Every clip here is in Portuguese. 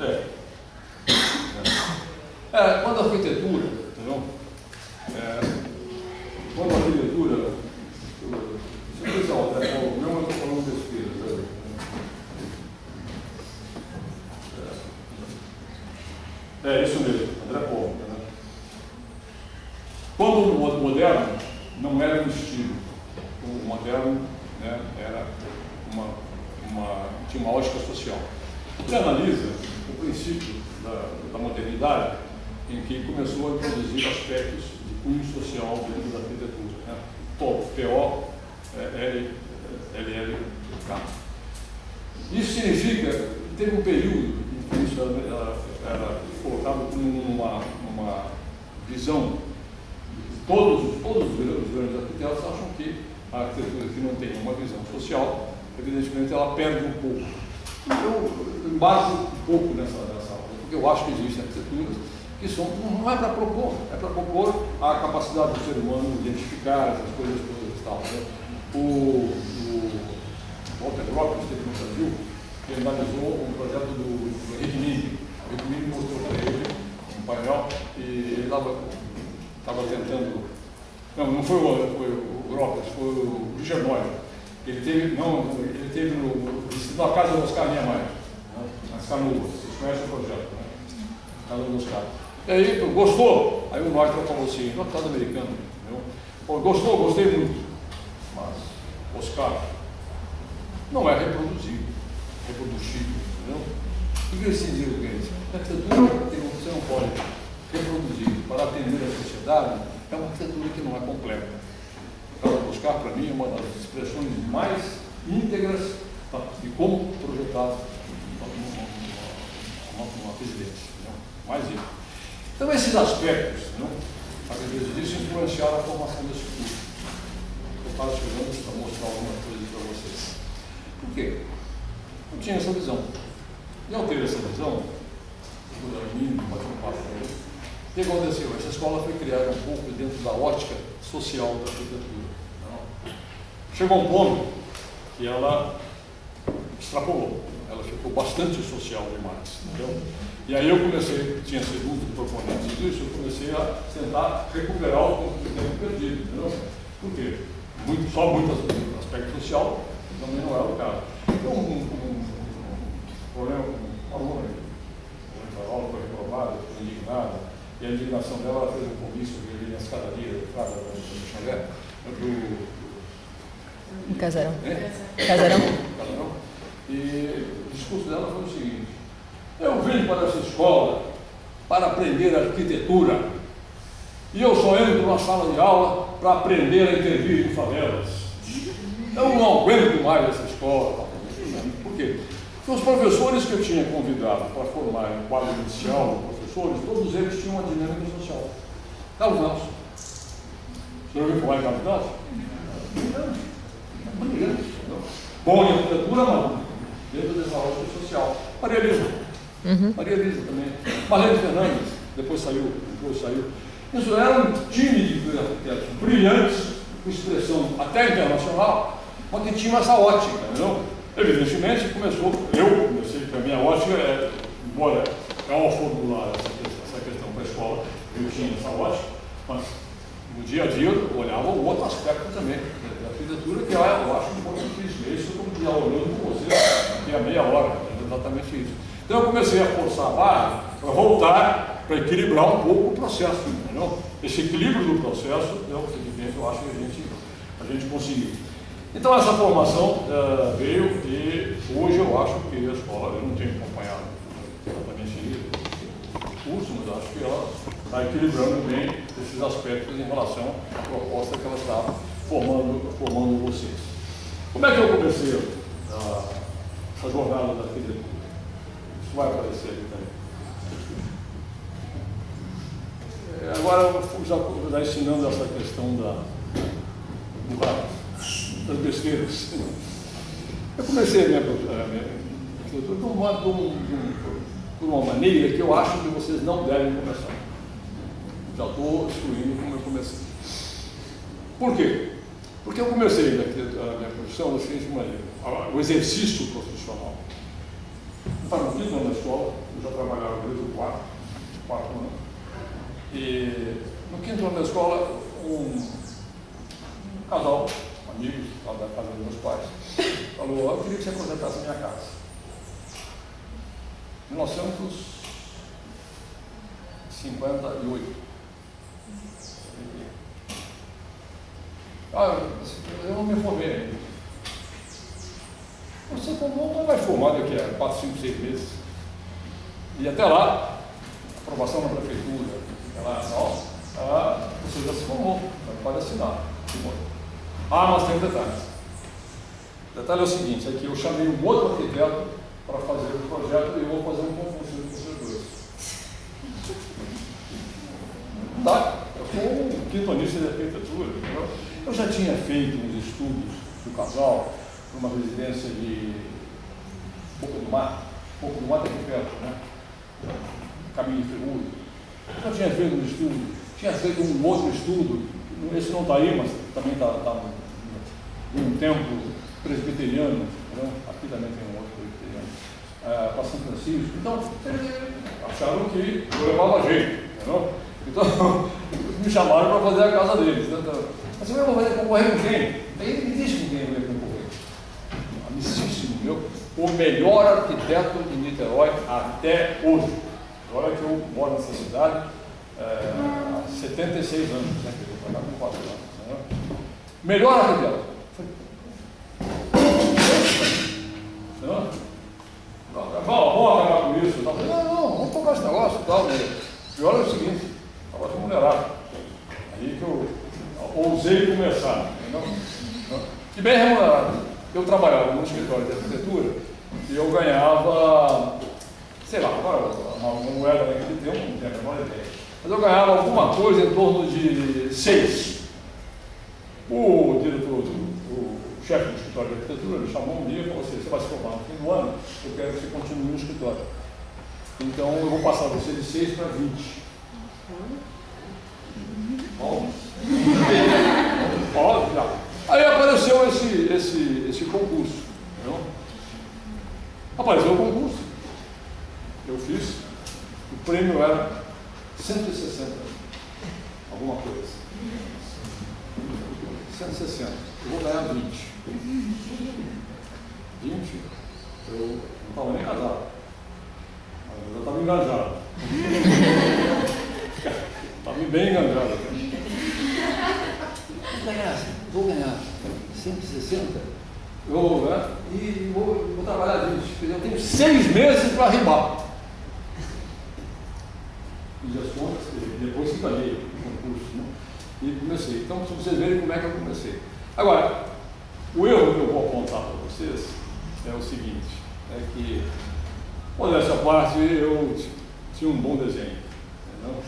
É. Quando a arquitetura, entendeu? Quando a arquitetura, se eu pensar, o meu eu estou falando besteira, isso mesmo, André Paulo. Né? Quando o moderno não era um estilo, o moderno, né, era tinha uma ótica social. Você analisa o princípio da modernidade, em que começou a introduzir aspectos de cunho social dentro da arquitetura. Né? P-O-L-L-K. Isso significa que teve um período em que isso era colocado como uma visão. Todos os grandes arquitetos acham que a arquitetura que não tem uma visão social, evidentemente ela perde um pouco. Eu embaixo um pouco nessa aula, porque eu acho que existem arquiteturas que não é para propor, é para propor a capacidade do ser humano de identificar essas coisas todas e tal. Né? O Walter Gropius, que esteve no Brasil, ele analisou um projeto do Henrique Mini. O Henrique Mini mostrou para ele um painel e ele estava tentando. Não foi o Gropius, foi o Richard Noy. Ele teve visitou a casa do Oscar Niemeyer, né? Nas Canoas. Vocês conhecem o projeto, né? Casa do Oscar. E aí, gostou? Aí o Neutra falou assim, norte-americano, gostei muito, mas Oscar não é reproduzível, entendeu? O que eles diziam com eles? A arquitetura que você não pode reproduzir para atender a sociedade é uma arquitetura que não é completa. A casa do Oscar, para mim, é uma das expressões mais íntegras de como projetar uma residência, mais íntegra. Então, esses aspectos, às vezes disso, influenciaram a formação desse curso. Eu estava chegando para mostrar algumas coisas para vocês. Por quê? Eu tinha essa visão. E ao ter essa visão, o que aconteceu? Essa escola foi criada um pouco dentro da ótica social da arquitetura. Chegou um ponto que ela extrapolou. Ela ficou bastante social demais, entendeu? E aí eu comecei, tinha sido um dos proponentes disso, eu comecei a tentar recuperar o tempo perdido, entendeu? Por quê? Só muito aspecto social também não era o caso. Então, um problema com uma aluna, a aula foi reprovada, foi indignada, e a indignação dela, ela fez um comício ali na escadaria do Frada, do Chalé, em Casarão. Casarão. E o discurso dela foi o seguinte: eu vim para essa escola para aprender arquitetura e eu só entro na sala de aula para aprender a intervir em favelas. Eu não aguento mais essa escola. Por quê? Porque os professores que eu tinha convidado para formar um quadro inicial de professores, todos eles tinham uma dinâmica social. Carlos Nelson. Você já ouviu falar em Carlos Nelson? Brilhante. Bom em arquitetura, não. Dentro dessa ótica social. Maria Elisa. Maria Elisa também. Marlene Fernandes, depois saiu. Isso era um time de arquitetos brilhantes, com expressão até internacional, mas que tinha essa ótica, entendeu? Evidentemente, eu comecei, que a minha ótica embora é uma formular essa questão para a escola, eu tinha essa ótica, mas no dia a dia eu olhava o outro aspecto também, da arquitetura, que eu acho importantíssimo. Isso eu estou olhando com você aqui há meia hora, exatamente isso. Então eu comecei a forçar a barra para voltar, para equilibrar um pouco o processo, entendeu? Esse equilíbrio do processo é o que eu acho que a gente conseguiu. Então essa formação veio e hoje eu acho que a escola, eu não tenho acompanhado exatamente o curso, mas acho que ela está equilibrando bem esses aspectos em relação à proposta que ela está formando vocês. Como é que eu comecei essa jornada da arquitetura? Isso vai aparecer aqui também. Agora eu fui já ensinando essa questão das besteiras. Eu comecei a minha arquitetura por uma maneira que eu acho que vocês não devem começar. Já estou excluindo como eu comecei. Por quê? Porque eu comecei a minha profissão da seguinte maneira: o exercício profissional. estava no quinto ano da escola, eu já trabalhava desde o quarto ano, e no quinto ano da escola, um casal, amigos, lá da casa dos meus pais, falou: eu queria que você aposentasse a minha casa. 1958. Eu não me formei ainda. Você não vai formar daqui a 4, 5, 6 meses. E até lá, aprovação na prefeitura, você já se formou, pode assinar. Mas tem um detalhe. O detalhe é o seguinte, é que eu chamei um outro arquiteto para fazer o projeto e eu vou fazer um concurso de vocês dois. Tá? Eu sou um quintonista de arquitetura. Entendeu? Eu já tinha feito uns estudos do casal numa residência de Boca do Mar. Boca do Mar está aqui perto, né? Caminho de Ferrugem. Eu já tinha feito um estudo, tinha feito um outro estudo, esse não está aí, mas também está um templo presbiteriano, né? Aqui também tem um outro presbiteriano, para São Francisco. Então, eles acharam que eu levava jeito, entendeu? Então, me chamaram para fazer a casa deles. Mas eu vou concorrer com quem? Ele me disse com quem eu ia concorrer. Amicíssimo meu, o melhor arquiteto de Niterói até hoje. Agora que eu moro nessa cidade há 76 anos, né? Que eu vou pagar com 4 anos. Né? Melhor arquiteto. Vamos acabar com isso. Não, vamos tocar esse negócio e tal. Pior é o seguinte, estava remunerado. Aí que eu ousei começar. E bem remunerado. Eu trabalhava num escritório de arquitetura e eu ganhava, sei lá, uma moeda naquele tempo, não tem a menor ideia. Mas eu ganhava alguma coisa em torno de 6. O diretor, o chefe do escritório de arquitetura, me chamou um dia e falou assim: você vai se formar no fim do ano, eu quero que você continue no escritório. Então eu vou passar você de 6 para 20. Aí apareceu esse concurso. Entendeu? Apareceu o concurso. Eu fiz. O prêmio era 160. Alguma coisa. 160. Eu vou ganhar 20. 20. Eu não estava nem casado. Eu já estava engajado. Estava bem enganjado. Vou ganhar 160, e vou trabalhar 20. Eu tenho 6 meses para arrimar. Fiz as contas, depois que ganhei o concurso, né? E comecei. Então, para vocês verem como é que eu comecei. Agora, o erro que eu vou apontar para vocês é o seguinte, é que, modéstia à parte, eu tinha um bom desenho. Entendeu?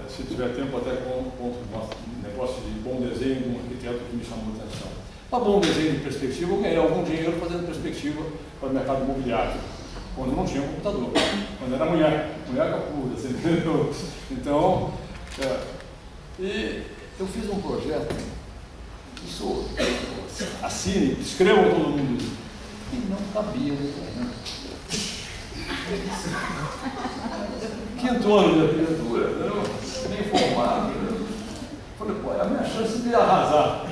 Se tiver tempo, até conto um negócio de bom desenho de um arquiteto que me chamou a atenção. Para bom desenho de perspectiva, eu ganhei algum dinheiro fazendo perspectiva para o mercado imobiliário, quando não tinha computador, quando era mulher capuda, você entendeu? Então, e eu fiz um projeto, isso, assine, escrevam todo mundo, e não cabia no terreno. Quinto ano de arquitetura, bem formado. Falei, pô, é a minha chance de arrasar.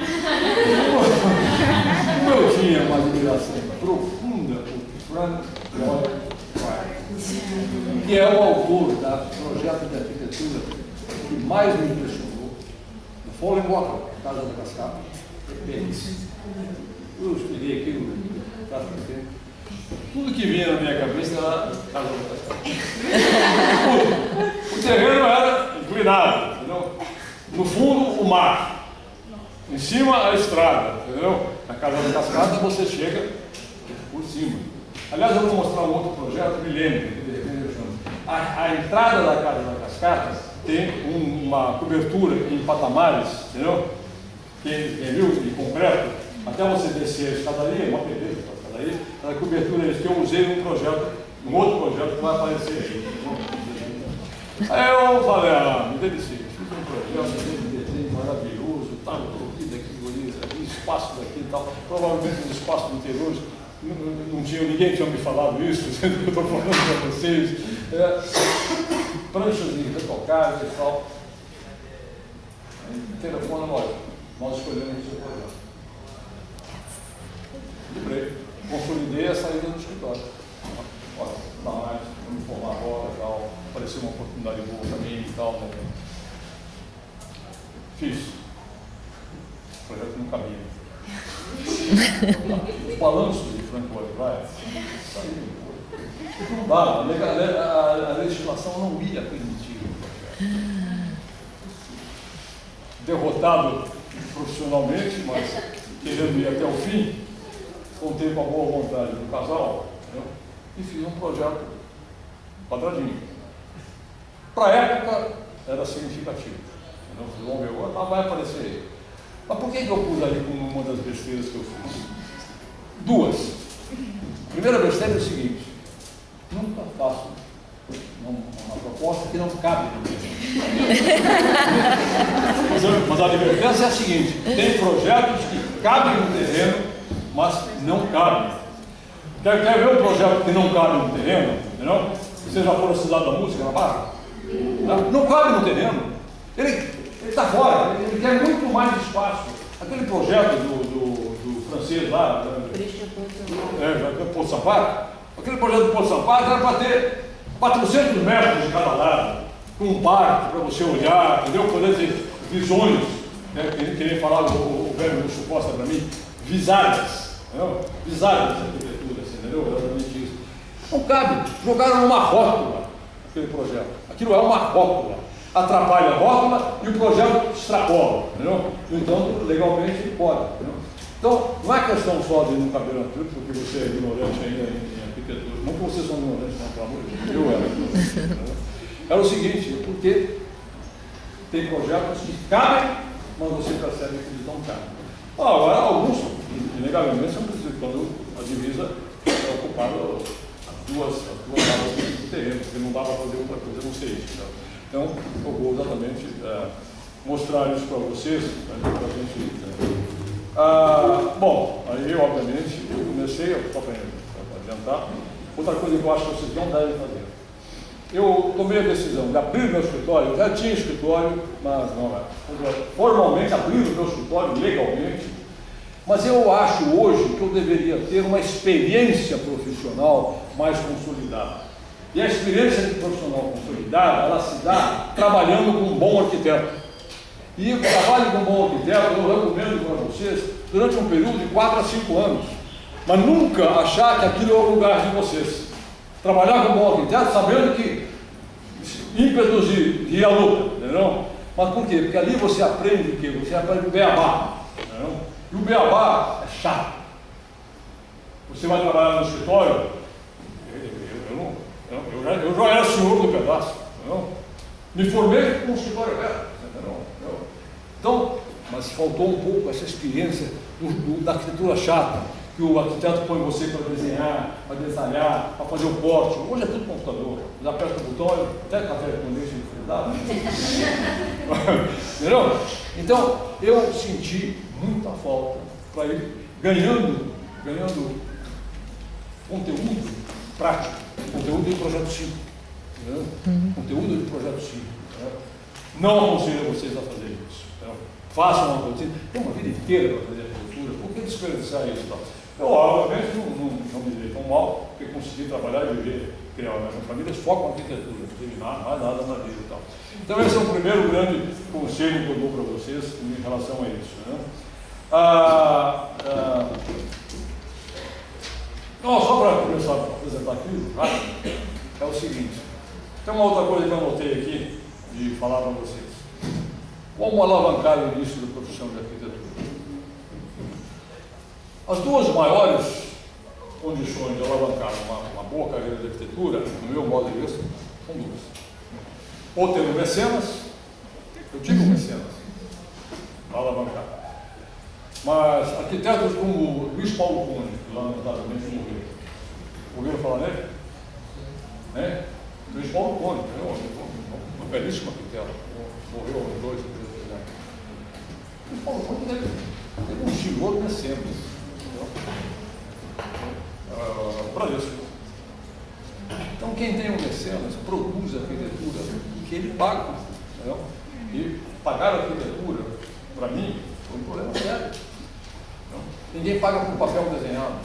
Como eu tinha uma admiração profunda por Frank Lloyd Wright, que é o autor do projeto de arquitetura que mais me impressionou, do Fallen Water, Casa da Cascata. Eu expliquei aquilo, tudo que vinha na minha cabeça era Casa da Cascata. O terreno era inclinado, entendeu? No fundo, o mar. Em cima, a estrada, entendeu? Na Casa da Cascata, você chega por cima. Aliás, eu vou mostrar um outro projeto, milênio. A entrada da Casa da Cascata tem uma cobertura em patamares, entendeu? Quem viu, de concreto, até você descer a escadaria, uma beleza a escadaria, a cobertura que eu usei num projeto, num outro projeto que vai aparecer aí. Aí eu falei, me deliciei, fiz um projeto, um desenho maravilhoso, tal, aqui, espaço daqui e tal, provavelmente nos espaços interiores, ninguém tinha me falado isso, sendo que eu estou falando para vocês. Pranchas irretocáveis e tal. Aí, telefone, olha, nós escolhemos o seu projeto. Livrei. Consolidei a saída do escritório. Olha, não dá mais, vou me formar agora e tal. Apareceu uma oportunidade boa para mim e tal. Né? Fiz. O projeto não cabia. Os balanços de Frank Lloyd Wright saíram. Não dava, a legislação não ia permitir o projeto. Derrotado profissionalmente, mas querendo ir até o fim, contei com a boa vontade do casal, entendeu? E fiz um projeto quadradinho. Para a época era significativo. Entendeu? Vocês vão ver agora, vai aparecer aí. Mas por que eu pus ali como uma das besteiras que eu fiz? Duas. A primeira besteira é o seguinte: nunca faço uma proposta que não cabe no terreno. Mas a advertência é a seguinte: tem projetos que cabem no terreno, mas não cabem. Quer ver um projeto que não cabe no terreno? Entendeu? Vocês já foram à Cidade da Música, na Barra? Não cabe no terreno. Ele está fora, ele quer muito mais espaço. Aquele projeto do francês lá, Porto Sampaio, aquele projeto do Porto Sampaio era para ter 400 metros de cada lado, com um parque para você olhar, entendeu? Poder ter visões, né? Que nem falava o velho Lúcio Costa para mim, visadas, entendeu? Visadas de arquitetura, assim, entendeu? Exatamente isso. Não cabe, jogaram uma rótula aquele projeto. Aquilo é uma rótula. Atrapalha a rótula e o projeto extrapola, entendeu? Então, legalmente, pode. Entendeu? Então, não é questão só de não caber naquilo, porque você é ignorante ainda em arquitetura. Não que vocês são ignorantes, não, pelo amor de Deus. Eu era ignorante. Era o seguinte, porque tem projetos que cabem, mas você percebe que eles não cabem. Agora, alguns, inegavelmente, são precisos, quando a divisa é ocupada duas áreas do terreno, porque não dá para fazer outra coisa, não sei isso. Então, eu vou exatamente mostrar isso para vocês, para a gente. Bom, aí, obviamente, eu comecei, só para adiantar, outra coisa que eu acho que vocês não devem fazer. Eu tomei a decisão de abrir meu escritório, eu já tinha escritório, mas não é. Formalmente abrir o meu escritório, legalmente, mas eu acho hoje que eu deveria ter uma experiência profissional mais consolidada. E a experiência profissional consolidada, ela se dá trabalhando com um bom arquiteto. E o trabalho com um bom arquiteto, eu recomendo para vocês, durante um período de 4 a 5 anos. Mas nunca achar que aquilo é o lugar de vocês. Trabalhar com um bom arquiteto sabendo que ímpetos de ir à luta, entendeu? Mas por quê? Porque ali você aprende o quê? Você aprende o beabá, entendeu? E o beabá é chato. Você vai trabalhar no escritório, eu já era senhor do pedaço, entendeu? Me formei com um escritório aberto, entendeu? Então, mas faltou um pouco essa experiência da arquitetura chata, que o arquiteto põe você para desenhar, para detalhar, para fazer o porte. Hoje é tudo computador. Você aperta o botão, até café com leite refrigerado. Entendeu? Então, eu senti muita falta para ir ganhando conteúdo prático, conteúdo de projeto 5. Conteúdo de projeto 5. Não aconselho vocês a fazer isso. Façam uma rotina. Tem uma vida inteira para fazer arquitetura. Por que desperdiçar isso? Eu, obviamente, não me dei tão mal, porque consegui trabalhar e viver, criar uma família só com arquitetura, não teve mais nada na vida e tal. Então, esse é o primeiro grande conselho que eu dou para vocês em relação a isso. Né? Então, só para começar a apresentar aqui, é o seguinte: tem uma outra coisa que eu anotei aqui de falar para vocês. Como alavancar o início da profissão de arquitetura? As duas maiores condições de alavancar uma boa carreira de arquitetura, no meu modo de vista, são duas. Ou ter um mecenas, eu tive um mecenas para alavancar. Mas arquitetos como Luiz Paulo Conde, que lamentavelmente morreu. Ouviram falar nele? Né? Luiz Paulo Conde, uma belíssima arquiteta, morreu há 2 ou 3 anos. Luiz Paulo Conde teve um senhor mecenas. quem tem um mecenas produz arquitetura que ele paga. Entendeu? E pagar a arquitetura, para mim, foi um problema sério. Entendeu? Ninguém paga por papel desenhado.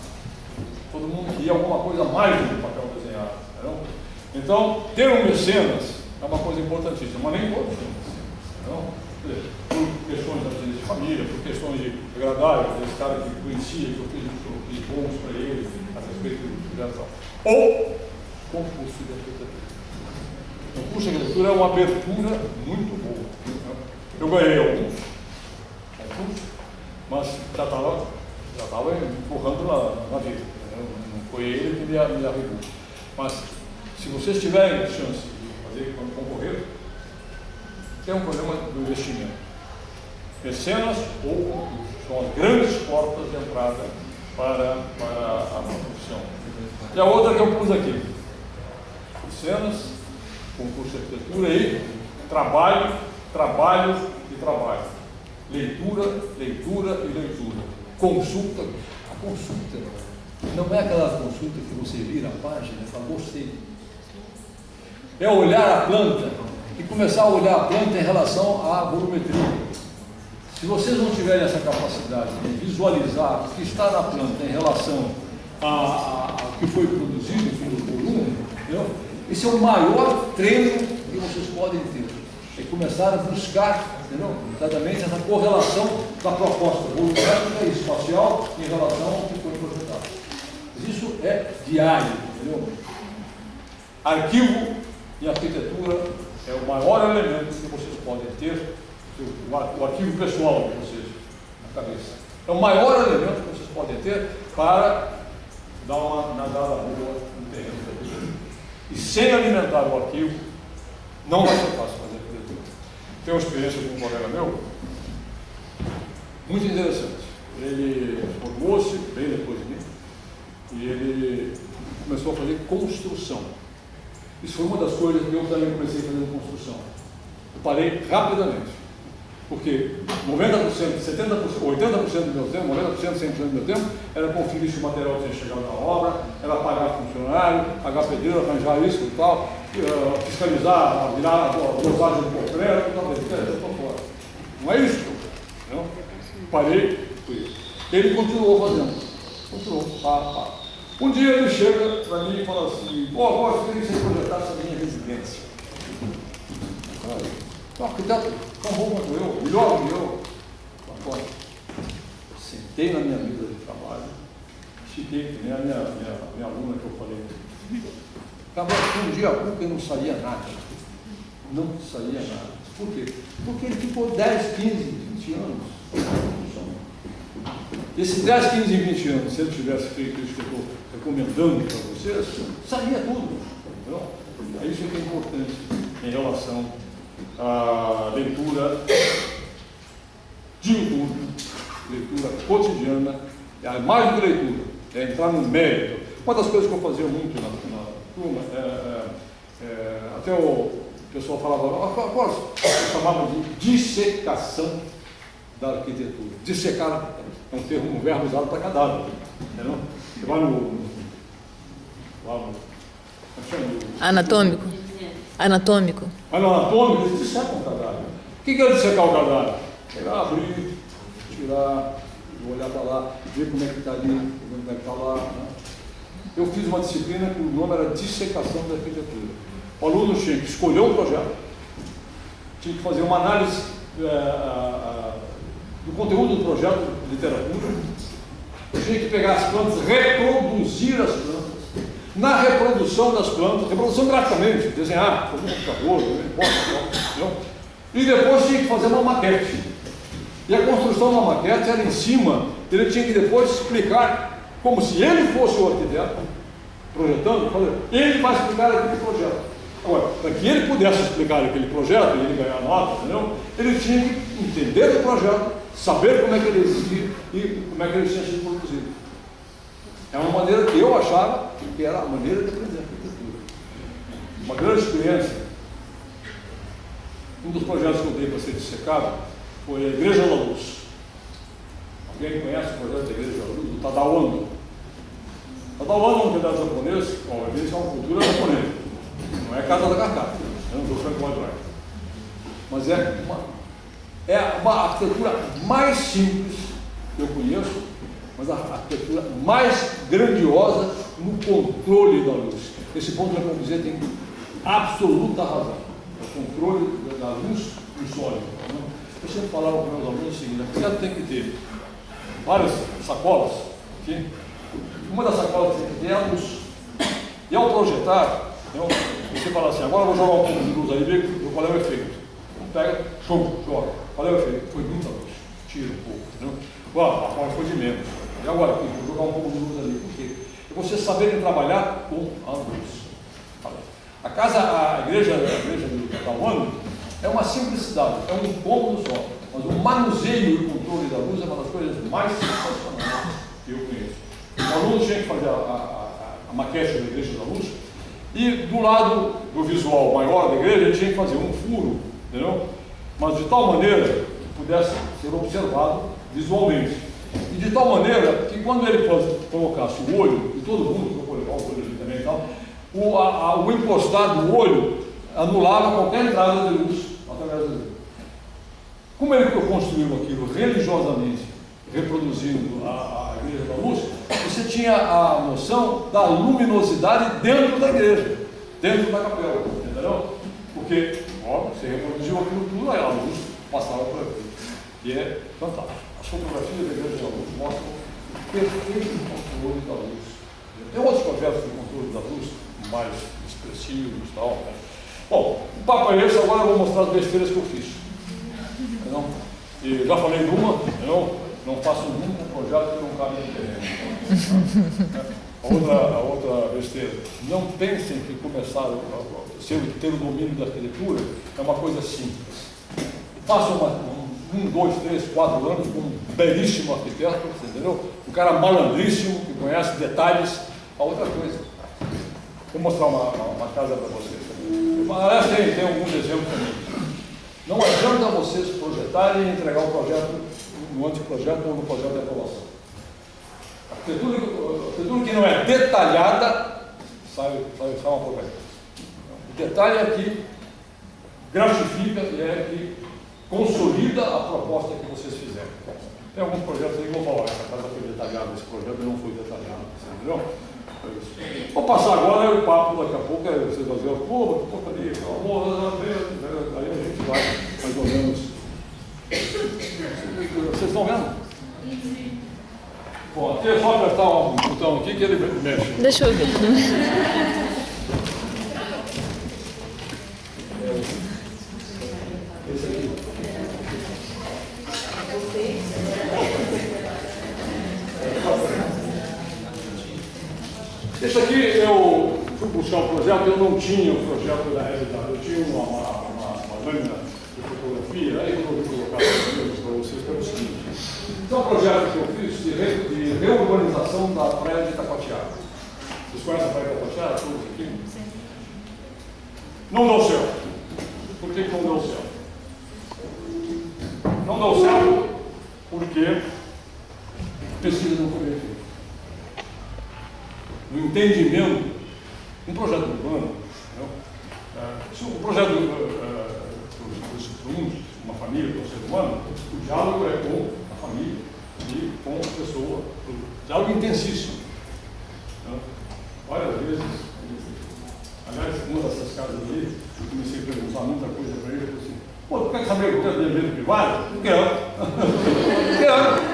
Todo mundo queria alguma coisa mais do que papel desenhado. Entendeu? Então, ter um mecenas é uma coisa importantíssima, mas nem todos têm mecenas. Por questões de família, por questões de agradáveis, esse cara que conhecia, que eu fiz bons para ele a respeito do projeto. Ou concurso de arquitetura. O concurso de arquitetura é uma abertura muito boa. Eu ganhei alguns concursos, mas já estava empurrando na vida. Não foi ele que me arregou. Mas se vocês tiverem a chance de fazer quando concorrer, tem um problema do investimento. Mecenas ou concurso são as grandes portas de entrada para a profissão. E a outra que eu pus aqui: mecenas, concurso de arquitetura e trabalho. Leitura e leitura. Consulta. A consulta não é aquela consulta que você vira a página e fala, gostei. É olhar a planta e começar a olhar a planta em relação à volumetria. Se vocês não tiverem essa capacidade de visualizar o que está na planta em relação ao que foi produzido pelo volume, entendeu? Esse é o maior treino que vocês podem ter. É começar a buscar, entendeu? Exatamente essa correlação da proposta volumétrica e espacial em relação ao que foi projetado. Mas isso é diário, entendeu? Arquivo e arquitetura é o maior elemento que vocês podem ter, o arquivo pessoal de vocês na cabeça. É o maior elemento que vocês podem ter para dar uma nadada boa no terreno da arquitetura. E sem alimentar o arquivo, não vai ser fácil fazer arquitetura. Tenho uma experiência com um colega meu, muito interessante. Ele formou-se bem depois de mim, e ele começou a fazer construção. Isso foi uma das coisas que eu também comecei a fazer construção. Eu parei rapidamente. Porque 90%, 70%, 80% do meu tempo, 90%, 100% do meu tempo, era conferir se o material tinha chegado na obra, era pagar funcionário, pagar pedreiro, arranjar isso e tal, fiscalizar, virar a dosagem do concreto, e tal, eu estou fora. Não é isso, não? Parei, fui. Ele continuou fazendo. Continuou, Um dia ele chega para mim e fala assim, eu queria que você projetasse a minha residência. O arquiteto tão bom quanto eu, melhor que eu. Sentei na minha mesa de trabalho, fiquei, que nem a minha aluna que eu falei. Acabou um dia a PUC e não saía nada. Não saía nada. Por quê? Porque ele ficou 10, 15, 20 anos. Esses 10, 15 e 20 anos, se ele tivesse feito isso que eu estou recomendando para vocês, saía tudo. Entendeu? É isso que é importante em relação à leitura diuturna, leitura cotidiana, mais do que leitura, é entrar no mérito. Uma das coisas que eu fazia muito na turma, até o pessoal falava, eu chamava de dissecação da arquitetura. Dissecar é um termo, um verbo usado para cadáver. Entendeu? Você vai Anatômico. Anatômico, eles dissecam o cadáver. O que é dissecar o cadáver? Pegar, abrir, tirar, olhar para lá, ver como é que está ali, como é que está lá. Né? Eu fiz uma disciplina que o nome era dissecação da arquitetura. O aluno tinha que escolher um projeto, tinha que fazer uma análise do conteúdo do projeto de literatura, tinha que pegar as plantas, reproduzir as plantas. Na reprodução das plantas, reprodução graficamente, desenhar, fazer um computador, entendeu? E depois tinha que fazer uma maquete. E a construção da maquete era em cima, ele tinha que depois explicar, como se ele fosse o arquiteto, projetando, ele vai explicar aquele projeto. Agora, para que ele pudesse explicar aquele projeto e ele ganhar nota, entendeu? Ele tinha que entender o projeto, saber como é que ele existia e como é que ele tinha sido produzido. É uma maneira que eu achava que era a maneira de aprender arquitetura. Uma grande experiência. Um dos projetos que eu dei para ser dissecado foi a Igreja da Luz. Alguém conhece o projeto da Igreja da Luz? Do Tadao Ando. Tadao Ando é um pedaço japonês, eles é uma cultura japonesa. casa da Cacá, do Frank Lloyd Wright. Mas é uma arquitetura mais simples que eu conheço, mas a arquitetura mais grandiosa no controle da luz. Esse ponto, como dizer, tem absoluta razão. O controle da luz do sólido. Eu sempre falava para os meus alunos o seguinte: a arquitetura tem que ter várias sacolas. Okay? Uma das sacolas tem que ter a luz. E ao projetar, você fala assim: agora eu vou jogar um pouco de luz aí, ver qual é o efeito. Pega, joga. Qual é o efeito? Foi muita luz. Tira um pouco. Entendeu? Agora foi de menos. E agora, aqui, vou jogar um pouco de luz ali. Por quê? É você saber trabalhar com a luz. A igreja do Tahuano é uma simplicidade, é um cômodo só. Mas o manuseio e o controle da luz é uma das coisas mais sensacionais que eu conheço. O aluno tinha que fazer a maquete da igreja da luz, e do lado do visual maior da igreja ele tinha que fazer um furo, entendeu? Mas de tal maneira que pudesse ser observado visualmente. E de tal maneira que quando ele colocasse o olho, e todo mundo colocou o olho ali também e tal, o encostar do olho anulava qualquer entrada de luz através da luz. Como ele construiu aquilo religiosamente, reproduzindo a igreja da luz, você tinha a noção da luminosidade dentro da igreja, dentro da capela, entendeu? Porque, você reproduziu aquilo tudo, aí a luz passava por aqui. E é fantástico. As fotografias da igreja da luz mostram o perfeito controle da luz. Tem outros projetos de controle da luz mais expressivos e tal. Né? Bom, o papo é esse, agora eu vou mostrar as besteiras que eu fiz. Não? E já falei de uma, não faço nunca um projeto que não cabe no terreno. A outra besteira, não pensem que começar a ter o domínio da arquitetura é uma coisa simples. Façam 1, 2, 3, 4 anos com um belíssimo arquiteto, entendeu? Um cara malandríssimo, que conhece detalhes. A outra coisa, vou mostrar uma casa para vocês. Aliás, tem alguns exemplos também. Não adianta vocês projetarem e entregar o projeto no anteprojeto ou no projeto de aprovação. A arquitetura que não é detalhada, sai uma porcaria. O detalhe é que gratifica e é que consolida a proposta que vocês fizeram. Tem alguns projetos aí que vão falar, essa casa foi detalhada, esse projeto não foi detalhado, entendeu? Vou passar agora o papo, daqui a pouco, vocês vão dizer, pô, que porcaria, aí a gente vai mais ou menos. Vocês estão vendo? Bom, aqui é só apertar um botão aqui que ele mexe. Deixa eu ver. Esse aqui. Esse aqui eu fui buscar um projeto, eu não tinha o projeto da realidade, eu tinha uma lâmina de fotografia, aí eu vou colocar para vocês pelo seguinte. Então, o projeto que eu fiz de reurbanização da praia de Itacoatiara. Vocês conhecem a praia de Itacoatiara? Todos aqui? Não deu certo. Por que não deu certo? Não deu certo porque a pesquisa não foi bem feita. No entendimento, um projeto urbano, se um projeto para uma família, para um ser humano, o diálogo é com a família e com a pessoa, o diálogo intensíssimo. Várias vezes, aliás, uma dessas casas ali, eu comecei a perguntar muita coisa para ele, eu falei assim, pô, tu quer saber o que é de evento privado? Quero.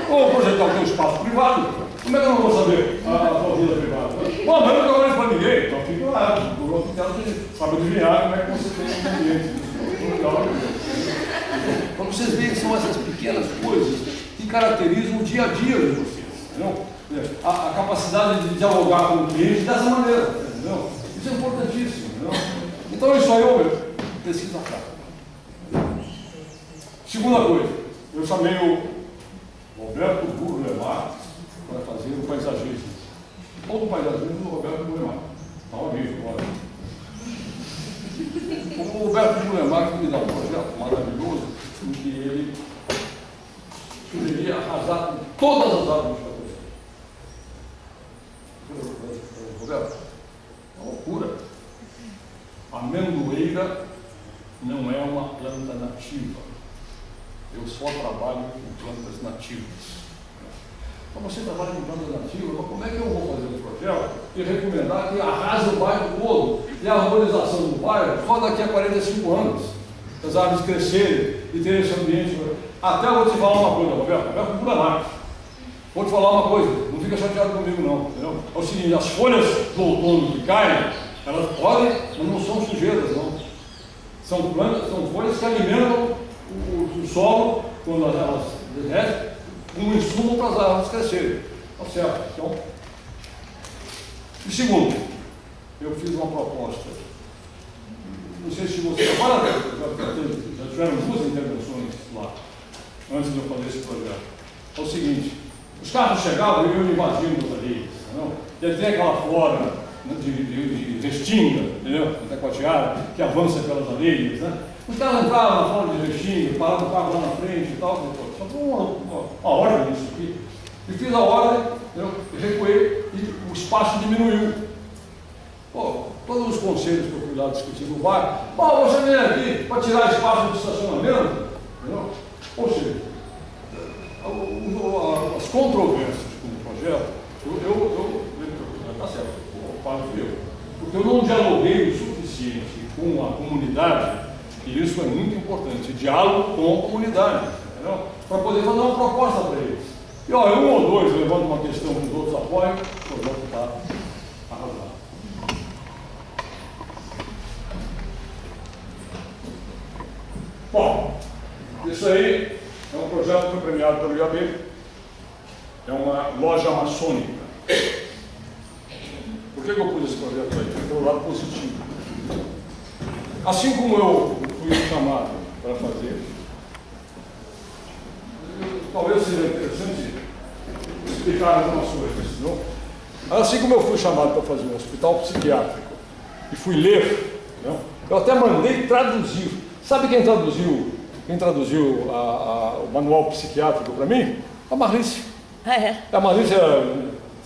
Ou projetar o teu espaço privado. Como é que eu não vou saber a tua vida privada? Bom, mas eu não trabalho para ninguém, então fica lá, o outro sabe adivinhar como é que você tem um ambiente. Para vocês verem que são essas pequenas coisas que caracterizam o dia a dia de vocês. Entendeu? A capacidade de dialogar com o cliente dessa maneira. Entendeu? Isso é importantíssimo. Entendeu? Então isso aí eu pesquisa prática. Segunda coisa, eu chamei o Roberto Burro Lemar para fazer o paisagismo. Todo o paisagismo do Roberto Bulemar. Está ao vivo agora. O Roberto Bulemar me dá um projeto maravilhoso em que ele sugeria arrasar com todas as árvores da coisa. Roberto, é uma loucura. A amendoeira não é uma planta nativa. Eu só trabalho com plantas nativas. Então você trabalha com plantas nativas, mas como é que eu vou fazer um projeto e recomendar que arrase o bairro todo e a arborização do bairro só daqui a 45 anos? As árvores crescerem e terem esse ambiente. Até eu vou te falar uma coisa, Roberto, Roberto Buramarques. Vou te falar uma coisa, não fica chateado comigo não, entendeu? É o seguinte, as folhas do outono que caem, elas podem, mas não são sujeiras, não. São plantas, são folhas que alimentam o solo, quando elas derretem, um insumo para as árvores crescerem. Tá certo? Então, e segundo, eu fiz uma proposta. Não sei se você. Agora já tiveram 2 intervenções lá, antes de eu fazer esse projeto. É o seguinte, os carros chegavam e iam invadindo as areias, entendeu? E aí tem aquela flora de restinga, entendeu? Taquatiara, que avança pelas areias, né? Os caras entravam na flora de restinga, paravam o carro lá na frente e tal, só foi uma ordem isso aqui. E fiz a ordem, entendeu? E recuei e o espaço diminuiu. Pô, todos os conselhos que eu fui lá discutir no bairro, você vem aqui para tirar espaço de estacionamento, entendeu? Ou seja, as controvérsias com o projeto, tá certo, porque eu não dialoguei o suficiente com a comunidade, e isso é muito importante, diálogo com a comunidade, para poder fazer uma proposta para eles. E ó, um ou dois levando uma questão que os outros apoiam, o projeto está arrasado. Bom, isso aí é um projeto que foi premiado pelo IAB, é uma loja maçônica. Por que eu pus esse projeto aí? Pelo lado positivo. Assim como eu fui chamado para fazer, talvez seja interessante explicar algumas coisas, não? Assim como eu fui chamado para fazer um hospital psiquiátrico e fui ler, não? Eu até mandei traduzir. Sabe quem traduziu o manual psiquiátrico para mim? A Marlice. Ah, é? A Marlice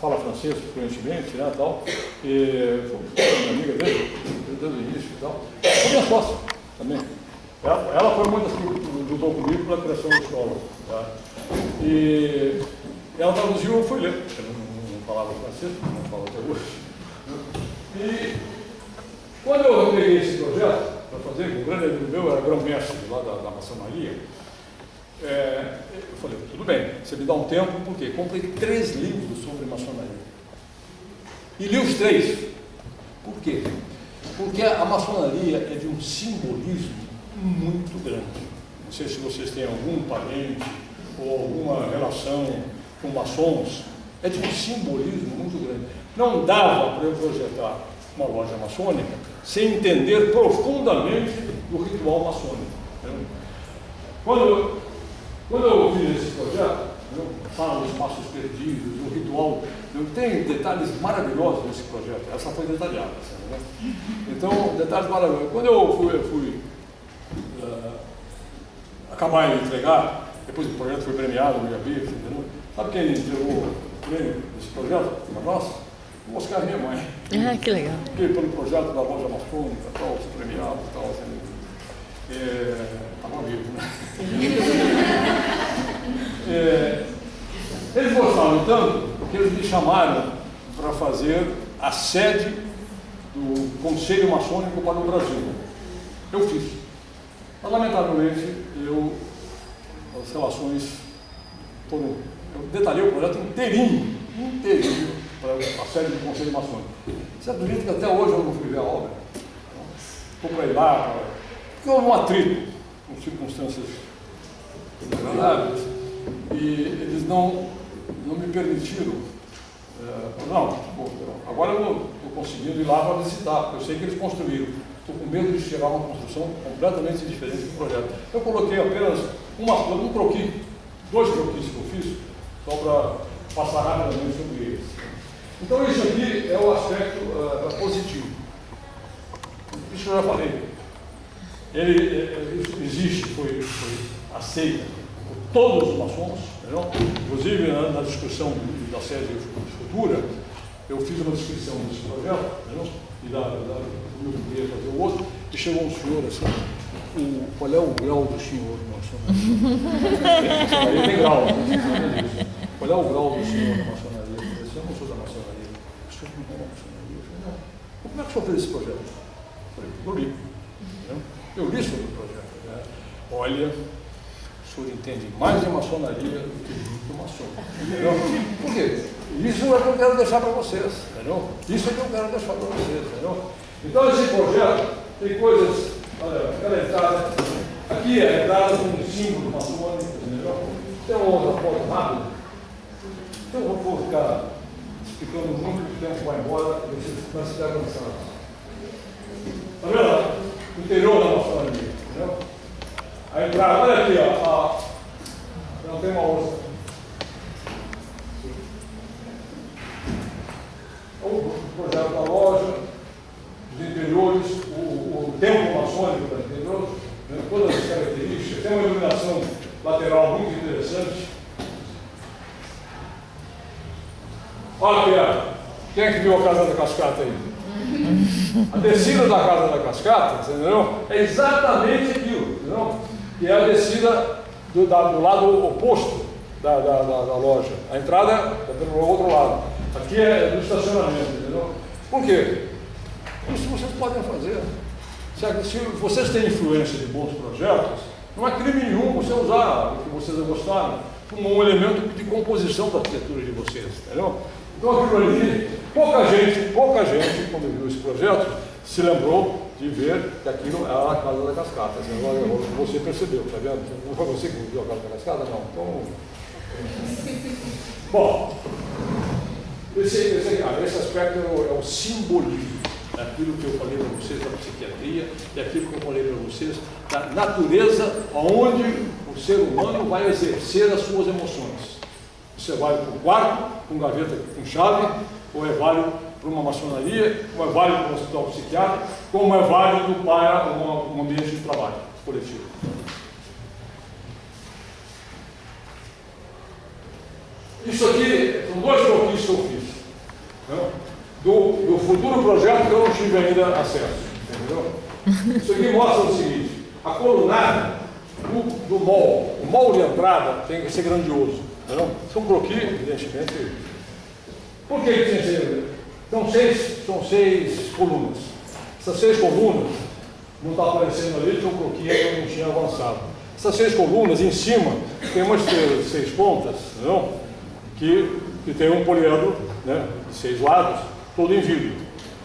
fala francês fluentemente, né, tal, e foi minha amiga desde o início e tal. Foi minha sócia também. Ela foi uma das que lutou comigo pela criação da escola. Tá? E ela traduziu, eu fui ler. Eu não falava francês, não falo até hoje. E quando eu peguei esse projeto para fazer, um grande amigo meu era grão-mestre lá da maçonaria, eu falei, tudo bem, você me dá um tempo, por quê? Comprei 3 livros sobre maçonaria. E li os 3. Por quê? Porque a maçonaria é de um simbolismo muito grande. Não sei se vocês têm algum parente ou alguma relação com maçons, é de um simbolismo muito grande. Não dava para eu projetar uma loja maçônica sem entender profundamente o ritual maçônico. Quando eu fiz esse projeto, fala dos passos perdidos, o ritual, tem detalhes maravilhosos nesse projeto, essa foi detalhada. Né? Então, detalhes maravilhosos. Quando eu fui acabar de entregar, depois o projeto foi premiado no IAB, entendeu? Sabe quem entregou o prêmio desse projeto para nós? O Oscar, minha mãe. Ah, que legal. Porque pelo projeto da loja maçônica, tal, premiado, tal, assim. Estava vivo, né? Eles gostaram tanto que eles me chamaram para fazer a sede do Conselho Maçônico para o Brasil. Eu fiz. Mas, lamentavelmente, as relações foram... Eu detalhei o projeto inteirinho para a sede do Conselho Maçônico. Você acredita que até hoje eu não fui ver a obra? Vou para ir lá, porque houve um atrito, com circunstâncias desagradáveis, e eles não me permitiram. Agora eu estou conseguindo ir lá para visitar, porque eu sei que eles construíram. Estou com medo de chegar a uma construção completamente diferente do projeto. Eu coloquei apenas um croquis, 2 croquis que eu fiz, só para passar rapidamente sobre eles. Então isso aqui é o aspecto positivo. Isso eu já falei. Ele existe, foi aceito por todos os maçons, inclusive na discussão da sede futura, eu fiz uma descrição desse projeto, entendeu? E eu queria fazer o outro, e chegou um senhor assim, qual é o grau do senhor na maçonaria? Aí tem grau, né? Qual é o grau do senhor na maçonaria? Eu disse, eu não sou da maçonaria. O senhor não é da maçonaria? Eu falei, não. Como é que o senhor fez esse projeto? Eu falei, eu li. Eu li sobre o projeto. Né? Olha, o senhor entende mais de maçonaria do que do maçom. Entendeu? Por quê? Isso é o que eu quero deixar para vocês. Entendeu? Isso é o que eu quero deixar para vocês. Entendeu? Então, esse projeto tem coisas. Olha, aquela entrada. Aqui é a entrada com um símbolo maçônico. Entendeu? Tem uma outra foto rápida. Então, eu vou ficar explicando muito, o tempo vai embora e vocês vão ficar cansados. Está vendo? O interior da maçonaria. Entendeu? A entrada, olha aqui, ó. Não tem uma outra. O projeto da loja, os interiores, o templo maçônico da interior, né, todas as características, tem uma iluminação lateral muito interessante. Olha aqui, quem é que viu a Casa da Cascata aí? A descida da Casa da Cascata, entendeu? É exatamente aquilo, entendeu? Que é a descida do lado oposto da loja. A entrada é pelo outro lado. Aqui é do estacionamento, entendeu? Por quê? Isso vocês podem fazer. Se vocês têm influência de bons projetos, não é crime nenhum você usar o que vocês gostaram como um elemento de composição da arquitetura de vocês, entendeu? Então aquilo ali, pouca gente, quando viu esse projeto, se lembrou de ver que aquilo era a Casa da Cascata. Agora você percebeu, tá vendo? Não foi você que viu a Casa da Cascata? Não. Então. Bom, esse aspecto é o simbolismo, aquilo que eu falei para vocês da psiquiatria, e aquilo que eu falei para vocês da natureza onde o ser humano vai exercer as suas emoções. Isso é válido para o quarto, com gaveta com chave, ou é válido para uma maçonaria, como é válido para um hospital psiquiátrico, como é válido para um ambiente de trabalho coletivo. Isso aqui são dois croquis que eu fiz, né? do futuro projeto que eu não tive ainda acesso. Entendeu? Isso aqui mostra o seguinte: a colunada do mall, o mall de entrada tem que ser grandioso. Entendeu? São croquis, evidentemente. Por que tem que ser? São seis colunas. Essas 6 colunas, não está aparecendo ali, que o croquis eu não tinha avançado. Essas 6 colunas, em cima, tem uma estrela de 6 pontas, entendeu? Que tem um poliedro, né, de 6 lados, todo em vidro.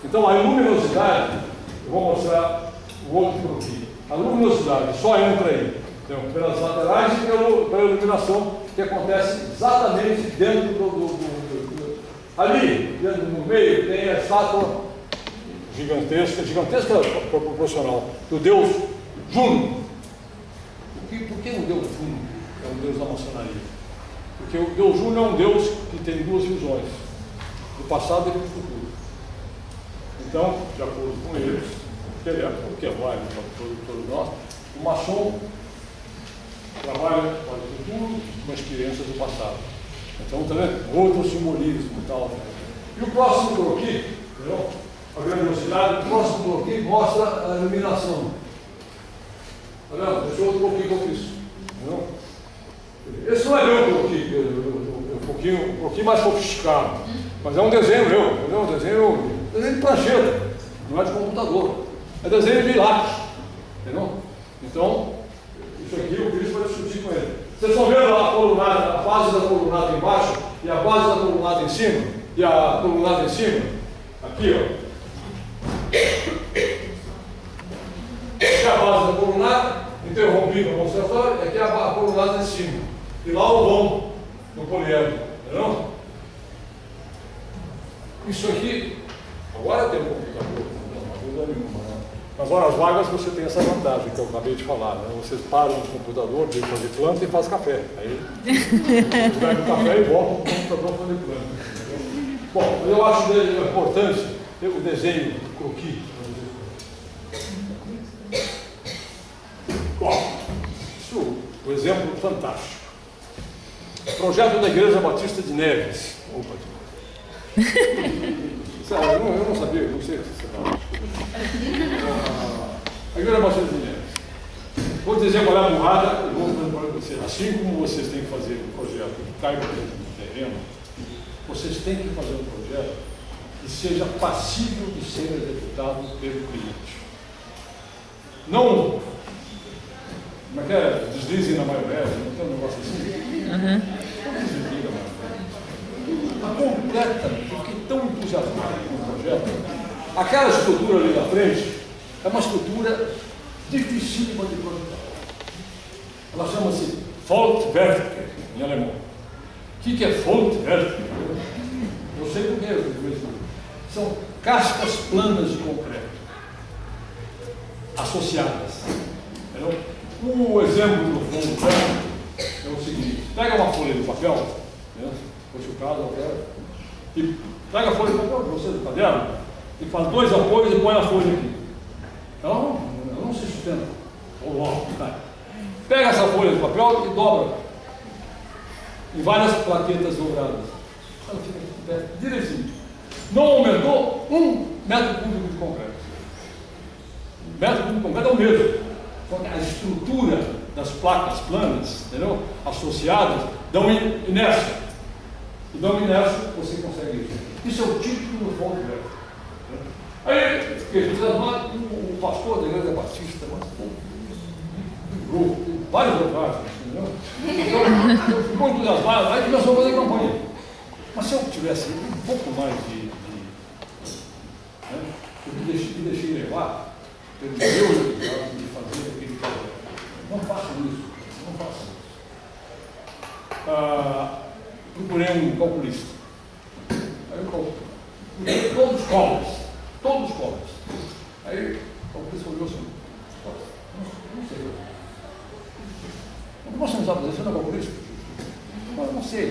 Então a luminosidade, eu vou mostrar o outro croquis. A luminosidade só entra aí, então, pelas laterais e pela iluminação que acontece exatamente dentro ali, no meio, tem a estátua gigantesca proporcional, do deus Juno. Por que o deus Juno é um deus da maçonaria? Porque o deus Juno é um deus que tem 2 visões, do passado e do futuro. Então, de acordo com eles, o que é válido para todos nós, o maçom trabalha para o futuro com experiências do passado. Então, tá vendo? Outro simbolismo e tal. E o próximo croquis, entendeu? A grandiosidade, o próximo croquis mostra a iluminação. Tá vendo? Esse é outro croquis que eu fiz. Entendeu? Esse não é meu croquis, um pouquinho mais sofisticado. Mas é um desenho meu, entendeu? Um desenho de prancheta, não é de computador. É desenho de lápis. Entendeu? Então, isso aqui eu fiz para discutir com ele. Vocês estão vendo a colunada, a base da colunada embaixo e a base da colunada em cima? E a colunada em cima? Aqui, ó. Aqui é a base da colunada, interrompido para mostrar a história, e aqui é a colunada em cima. E lá o vão do poliedro. Entendeu? Isso aqui, agora tem um computador, não há dúvida nenhuma, né? Nas horas vagas você tem essa vantagem que eu acabei de falar, né? Vocês param no computador, de fazer planta e faz café. Aí você vai no café e volta para o computador fazer planta. Bom, eu acho importante o desenho do croquis. Bom, isso é um exemplo fantástico. Projeto da Igreja Batista de Neves. Opa, Sério, eu não sabia, não sei o que você estava. A igreja é bastante dinheiro. Vou dizer qual é a burrada, eu vou fazer para vocês. Assim como vocês têm que fazer um projeto que caiba dentro do terreno, vocês têm que fazer um projeto que seja passível de ser executado pelo cliente. Não, como é que é? Deslize na maionese, não tem um negócio assim? Não deslize na maionese. Está completamente, eu fiquei tão entusiasmado com o projeto. Aquela estrutura ali na frente é uma estrutura dificílima de projetar. Ela chama-se Voltwerke, em alemão. O que é Voltwerke? Eu sei porque eu vejo. São cascas planas de concreto, associadas. Entendeu? O exemplo do Voltwerke é o seguinte: pega uma folha de papel, né? Se fosse o caso, eu quero, e pega a folha de papel, você do caderno, e faz 2 apoios e põe a folha aqui. Ela não se sustenta. Pega essa folha de papel e dobra em várias plaquetas dobradas. Ela fica de pé, direitinho. Não aumentou 1 metro cúbico de concreto. O metro cúbico de concreto é o mesmo. Só que a estrutura das placas planas, entendeu? Associadas, dão inércia. E dão inércia, você consegue isso. Isso é o típico do Voltwerke. Aí, o pastor da igreja batista, vários lugares, entendeu? Então, eu fico entusiasmado, aí começou a fazer campanha. Mas se eu tivesse um pouco mais né, eu me deixei levar pelo meu entusiasmo de fazer aquele projeto. Não façam isso, não façam isso. Procurei um calculista. Aí eu calculei todos os cobres. Aí o calculista olhou assim, não sei. Você não sabe fazer isso, não é calculista? Mas não sei.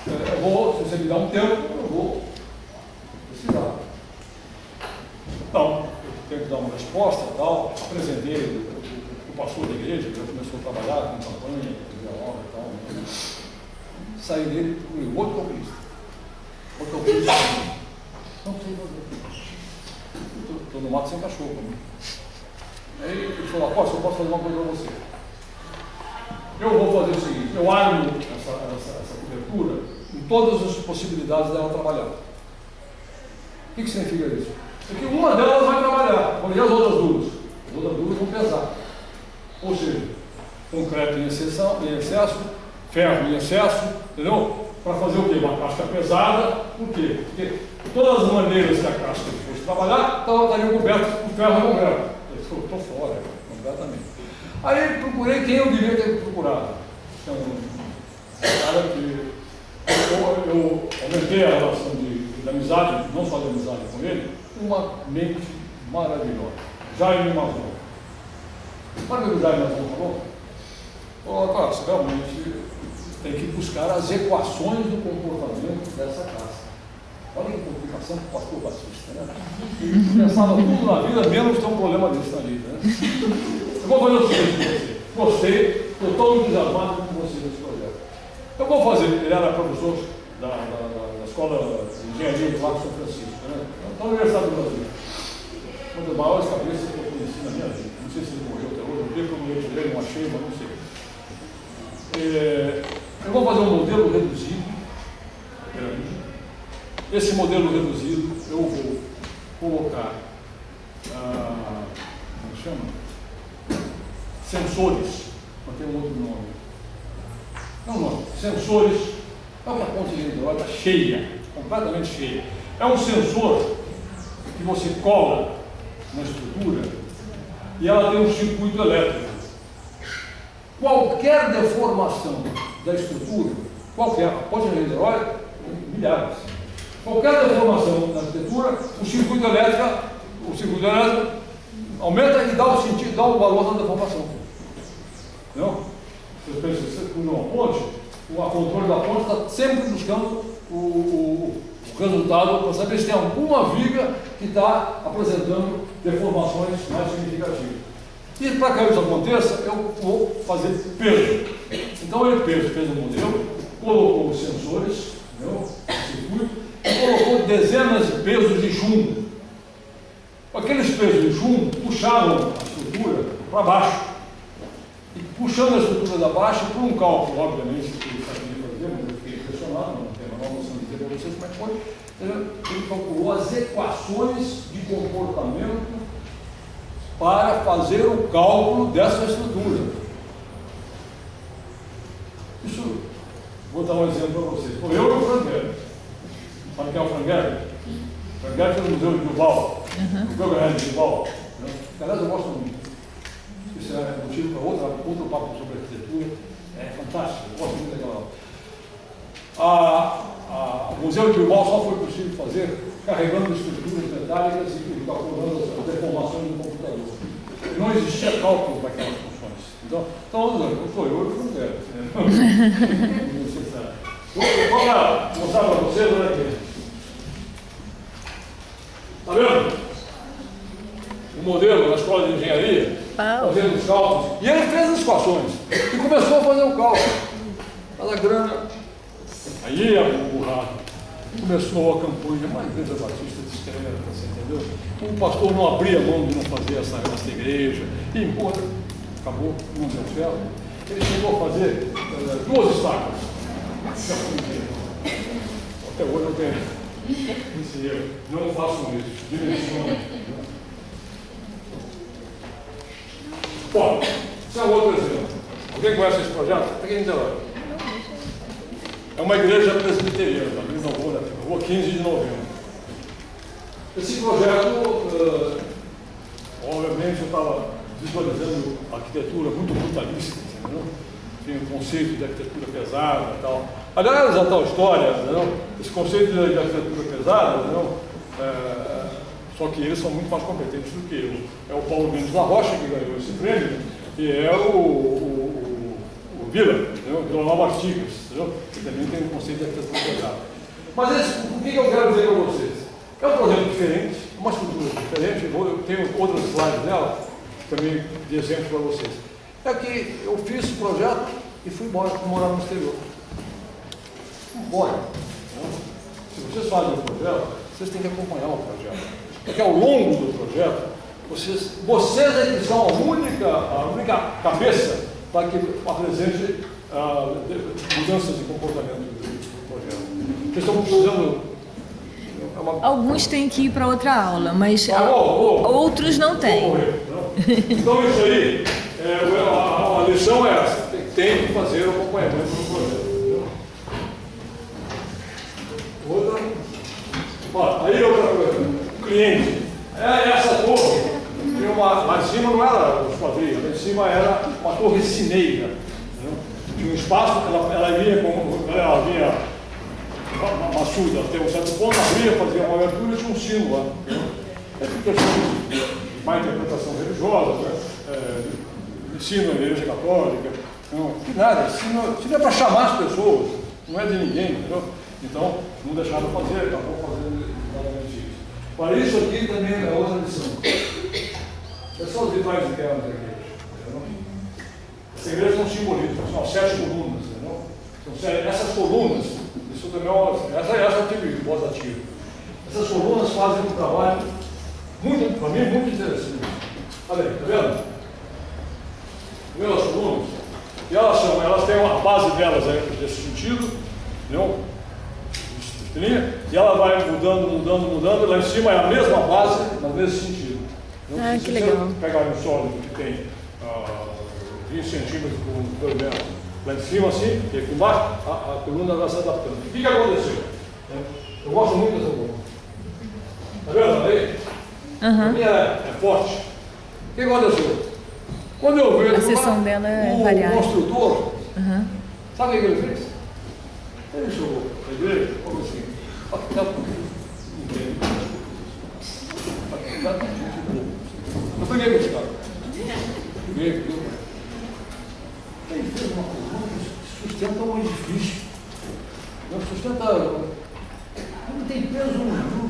Eu vou, se você me dá um tempo, eu vou precisar. Então, eu tenho que dar uma resposta e tal. Apresentei o pastor da igreja, que já começou a trabalhar com campanha, fazer aula e tal. Né? Saí dele e procurei outro calculista. Não sei fazer. Estou no mato sem cachorro. Né? Aí ele falou: apóstolo, eu posso fazer uma coisa para você. Eu vou fazer o seguinte: eu armo essa cobertura em todas as possibilidades dela trabalhar. O que significa isso? Porque uma delas vai trabalhar, e as outras duas? As outras duas vão pesar. Ou seja, concreto em excesso, ferro em excesso, entendeu? Para fazer o quê? Uma casca pesada. Por quê? Porque todas as maneiras que a casca fosse trabalhar estariam cobertas por ferro e concreto. Ele falou: estou fora, completamente. Aí procurei quem eu devia ter procurado. É um cara que eu aumentei a relação de amizade, não só de amizade com ele, uma mente maravilhosa. Jaime Mazon. Sabe o que o Jaime Mazon falou? Falou: você realmente tem que buscar as equações do comportamento dessa classe. Olha que complicação para o pastor Batista, né? Ele pensava tudo na vida, menos ter um problema desse na vida, né? Eu vou fazer o seguinte com você. Gostei, estou todo entusiasmado com você nesse projeto. Eu vou fazer, ele era professor da Escola de Engenharia do Lago São Francisco, né? Da Universidade do Brasil. Uma das maiores cabeças que eu conheci na minha vida. Não sei se ele morreu até hoje, eu tenho como eu dele, não achei, mas não sei. Eu vou fazer um modelo reduzido. Esse modelo reduzido eu vou colocar, como chama? Sensores, não tem um outro nome. Não, sensores. Olha que a ponte de Niterói está cheia, completamente cheia. É um sensor que você cola na estrutura e ela tem um circuito elétrico. Qualquer deformação da estrutura, qualquer, a ponte de Niterói, milhares. Qualquer deformação na arquitetura, o circuito elétrico aumenta e dá o sentido, dá o valor da deformação. Não? Você pensa, você puxa uma ponte, o controle da ponte está sempre buscando o resultado para saber se tem alguma viga que está apresentando deformações mais significativas. E para que isso aconteça, eu vou fazer peso. Então ele fez o modelo, colocou os sensores, entendeu? O circuito, dezenas de pesos de chumbo. Aqueles pesos de chumbo puxavam a estrutura para baixo. E puxando a estrutura da baixo, por um cálculo, obviamente, que ele sabia fazer, mas eu fiquei impressionado, não tenho a menor noção de dizer para vocês como é que foi. Ele calculou as equações de comportamento para fazer o cálculo dessa estrutura. Isso, vou dar um exemplo para vocês. Foi eu e o Frangueri. Sabe quem é o Frangueri? O Frangueri foi no Museu de Bilbao, o Guggenheim de Bilbao. Aliás, eu gosto muito. Isso é motivo para outro papo sobre arquitetura. É fantástico, eu gosto muito daquela aula. O Museu de Bilbao só foi possível fazer carregando estruturas metálicas e calculando as deformações do computador. Não existia cálculo para aquelas funções. Então foi eu que não quero. Vou mostrar para vocês, olha aqui. Está vendo? O modelo na escola de engenharia, fazendo os cálculos. E ele fez as equações e começou a fazer o cálculo. Mas a grana. Aí começou a campanha, uma igreja batista de esquerda, você entendeu? O pastor não abria mão de não fazer essa igreja, e embora acabou, não deu certo, ele chegou a fazer 2 estacas. Até hoje eu tenho esse erro, não façam isso, dimensionam. Bom, esse é outro exemplo. Alguém conhece esse projeto? Está aqui em Niterói. É uma igreja presbiteriana, ali na rua 15 de novembro. Esse projeto, obviamente, eu estava visualizando arquitetura muito brutalista, entendeu? Tinha um conceito de arquitetura pesada e tal. Aliás, a tal história, entendeu? Esse conceito de arquitetura pesada, entendeu? Só que eles são muito mais competentes do que eu. É o Paulo Mendes da Rocha que ganhou esse prêmio, que é o Vila, entendeu? Vila Nova Artigas, entendeu? Que também tem um conceito de arquitetura pesada. Mas o que eu quero dizer para vocês? É um projeto diferente, uma estrutura diferente, eu tenho outras slides dela, também de exemplo para vocês. É que eu fiz esse projeto e fui morar no exterior. Embora. Se vocês fazem o projeto, vocês têm que acompanhar o projeto. Porque ao longo do projeto, vocês é que são a única cabeça para que apresente mudanças de comportamento do projeto. Vocês estão precisando. Alguns têm que ir para outra aula, mas outros não têm. Então isso aí, a lição é essa, tem que fazer o acompanhamento do projeto. Aí outra coisa, o cliente, essa torre, lá em cima não era os quadrilhos, lá em cima era uma torre cineira. Tinha um espaço, ela vinha maçuda até um certo ponto, abria, fazia uma abertura e tinha um sino lá. É questão de má interpretação religiosa, ensino na igreja católica, não, que nada, ensino é para chamar as pessoas, não é de ninguém, entendeu? Então, não deixaram fazer, acabou fazendo exatamente isso. Para isso aqui também é outra lição. É só os rituais internos da igreja, entendeu? Essa igreja não simboliza, são 7 colunas, entendeu? Essas colunas, isso também essa atividade, pós-ativo. Essas colunas fazem um trabalho muito, para mim, muito interessante. Olha aí, está vendo? Está vendo as colunas? E elas têm uma base delas nesse sentido, entendeu? E ela vai mudando, lá em cima é a mesma base, mas nesse sentido. Então, que legal. Pegar um sólido que tem 20 centímetros por 2 metros, lá em cima assim, e aqui embaixo, a coluna vai se adaptando. O que aconteceu? Eu gosto muito dessa coluna. Está vendo aí? A minha é forte. O que aconteceu? Quando eu vejo a seção dela é variável. O construtor, sabe o que ele fez? Ele chegou na igreja, falou assim, eu peguei com esse cara. Ele fez uma coluna que sustenta um edifício. Não sustenta. Não tem peso nenhum.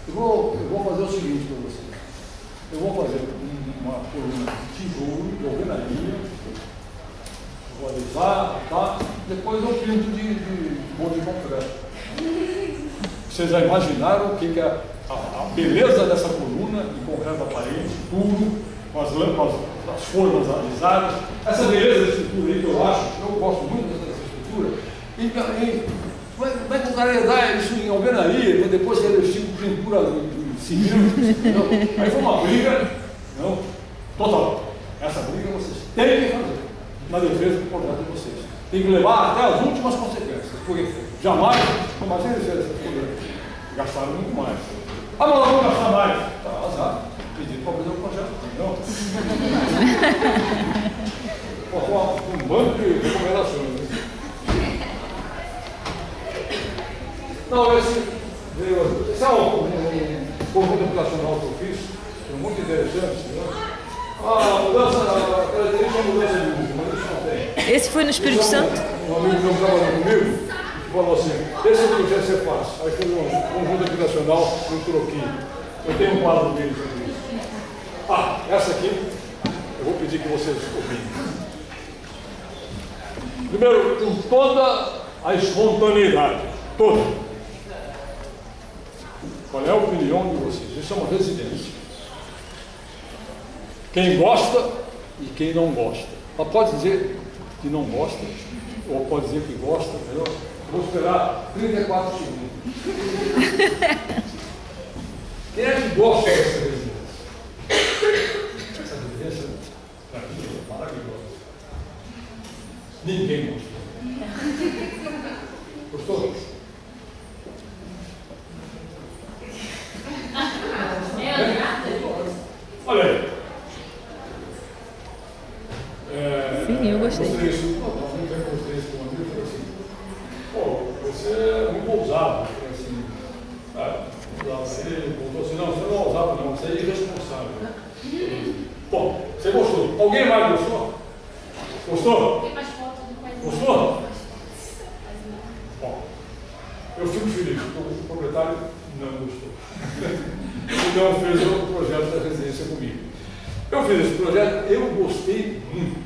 Eu vou fazer o seguinte para vocês. Eu vou fazer uma coluna de tijolo, de alvenaria, vou alisar, tá? Depois eu pinto de molde de concreto. Vocês já imaginaram o que é a beleza dessa coluna em concreto aparente, puro, com as lâmpadas, as formas alisadas. Essa beleza da estrutura aí que eu gosto muito dessa estrutura. Como é que o cara ia dar isso em alvenaria, para depois ter esse tipo de pintura civil? Aí foi uma briga total. Essa briga vocês têm que fazer na defesa do projeto de vocês. Tem que levar até as últimas consequências, porque jamais, imagina se gastaram muito mais. Ah, mas nós vamos gastar mais. Tá, azar. Pedir para fazer o projeto, entendeu? Um banco de recomendações. Não, esse é um conjunto habitacional que eu fiz, é muito interessante, entendeu? A mudança, a característica é a mudança de uso, mas isso não tem. Esse foi no Espírito Santo? Um amigo meu trabalhou comigo, falou assim, esse é o projeto que você faz. Aí foi um conjunto habitacional, um troquinho. Eu tenho um quadro dele sobre isso. Essa aqui, eu vou pedir que vocês opinem. Primeiro, com toda a espontaneidade, toda. Qual é a opinião de vocês? Isso é uma residência. Quem gosta e quem não gosta. Ela pode dizer que não gosta, ou pode dizer que gosta, entendeu? Vou esperar 34 segundos. Quem é que gosta dessa residência? Essa residência, para mim, é maravilhosa. Ninguém gostou. Gostou? Olha aí. Sim, eu gostei. Gostei disso. Gostei disso com um amigo e falei assim, você é muito ousado. Assim, você voltou assim, não, você não é ousado não, você é irresponsável. Bom, você gostou. Alguém mais gostou? Gostou? Tem mais fotos do país. Gostou? Bom, eu fico feliz, porque o proprietário não gostou. Então fez o projeto da residência comigo. Eu fiz esse projeto, eu gostei muito.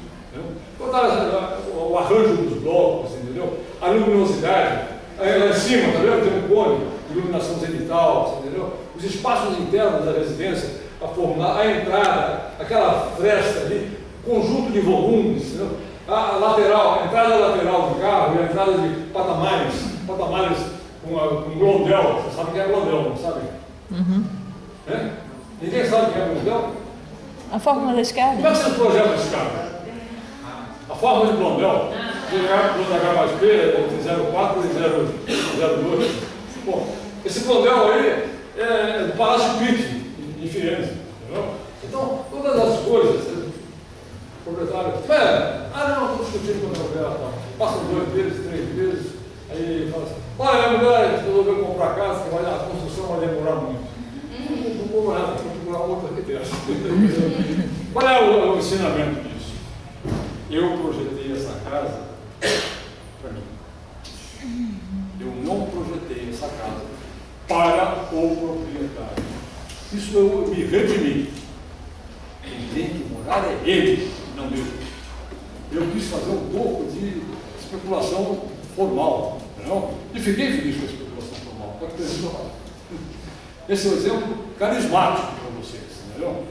O arranjo dos blocos, entendeu? A luminosidade, lá em cima, tá vendo? Tem um cone, iluminação zenital, entendeu? Os espaços internos da residência, a entrada, aquela fresta ali, conjunto de volumes, entendeu? A lateral, a entrada lateral do carro e a entrada de patamares com glondel. Você sabe o que é glondel, não sabe? Uhum. É? Ninguém sabe o que é glondel? A fórmula da escada? Como é que você projeta a escada? A forma de blondel, H mais P, entre 0,4 e 0,2. Bom, esse blondel aí é do Palácio Pitti, em Firenze. Entendeu? Então, todas as coisas, o proprietário, não, estou discutindo com a mulher, tá. Passam 2 vezes, 3 vezes, aí fala assim, olha, mulher, resolveu comprar casa, que a construção vai demorar muito. Não vou morar, vou procurar outra arquiteta. Qual é o ensinamento disso? Eu projetei essa casa para mim. Eu não projetei essa casa para o proprietário. Isso eu me redimi. Quem tem que morar é ele, não eu. Eu quis fazer um pouco de especulação formal, não? E fiquei feliz com a especulação formal. Esse é um exemplo carismático para vocês, entendeu?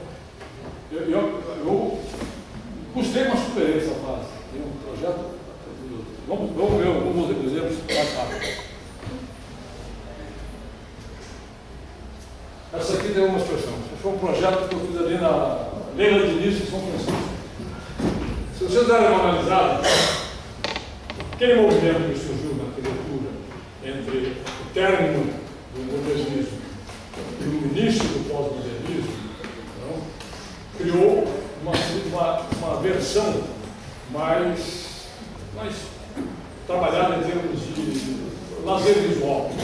Eu gostei, mas superei essa fase. Tem um projeto. Vamos ver alguns exemplos mais rápidos. Essa aqui tem uma expressão. Foi um projeto que eu fiz ali na Leila Diniz, em São Francisco. Se vocês derem uma analisada, aquele movimento que surgiu na arquitetura entre o término do modernismo e o início do pós-modernismo, criou uma versão mais trabalhada em termos de lazer visual. Né?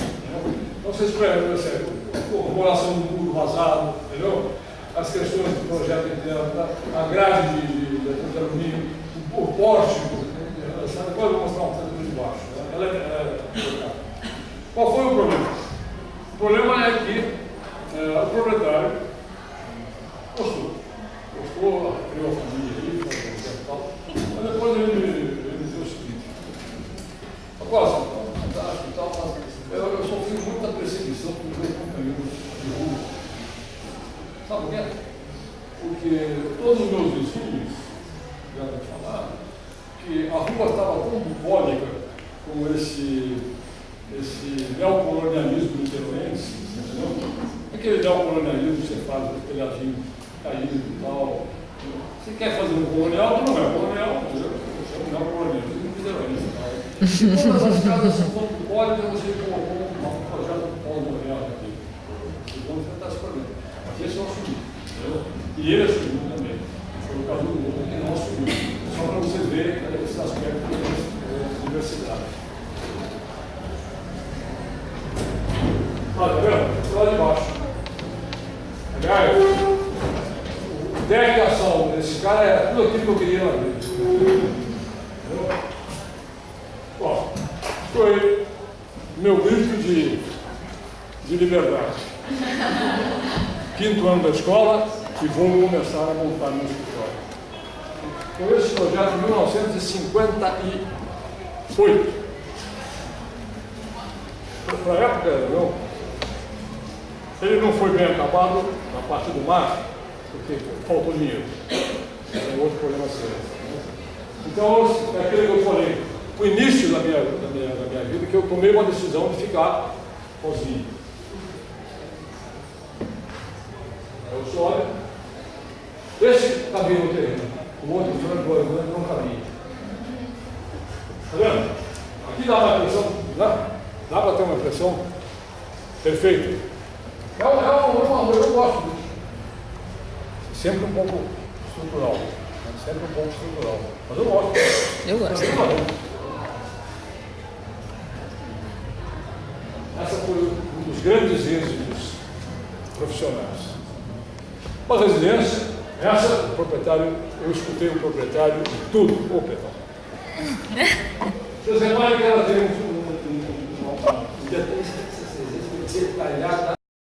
Então vocês percebem a corporação do muro vazado, entendeu? As questões do projeto interno, a grade de alumínio, o pórtico, sabe? Agora eu vou mostrar um pouco de baixo. Né? Qual foi o problema? O problema é que o proprietário gostou, criou a família ali, mas depois ele dizia o seguinte: agora, fantástico e tal, eu sofri muita perseguição porque todos os meus vizinhos já me falaram que a rua estava tão bucólica com esse neocolonialismo niteroense, entendeu? Aquele neocolonialismo que você faz, o telhadinho caído e tal. Você quer fazer um colonial, não é colonial, entendeu? É um neocolonialismo niteroense. Todas as casas são bucólicas, você colocou um projeto pós-moderno aqui. Vamos tentar esse problema. Mas esse eu assumi, entendeu? E ele assumiu também. Foi o caso do outro que não assumiu. Só para você ver esse aspecto da diversidade. Olha, tá vendo? Lá de baixo. Aliás, o deck de ação desse cara é tudo aquilo que eu queria lá dentro. Entendeu? Bom, foi meu grito de liberdade. 5º ano da escola e vou começar a montar meu escritório. Com esse projeto em 1958. Para a época, ele não foi bem acabado na parte do mar, porque faltou dinheiro. Era um outro problema sério. Então, é aquilo que eu falei, o início da minha vida, que eu tomei uma decisão de ficar sozinho. Eu só olho, esse cabia no terreno, o outro não cabia. Está vendo? Aqui dá uma impressão, dá para ter uma impressão perfeita. Eu gosto disso. Sempre um pouco estrutural. Sempre um pouco estrutural. Mas eu gosto. Eu gosto. Essa foi um dos grandes êxitos profissionais. Uma residência, essa, o proprietário, eu escutei o proprietário de tudo. Ô, Pedro. Vocês reparem que ela tem um detalhado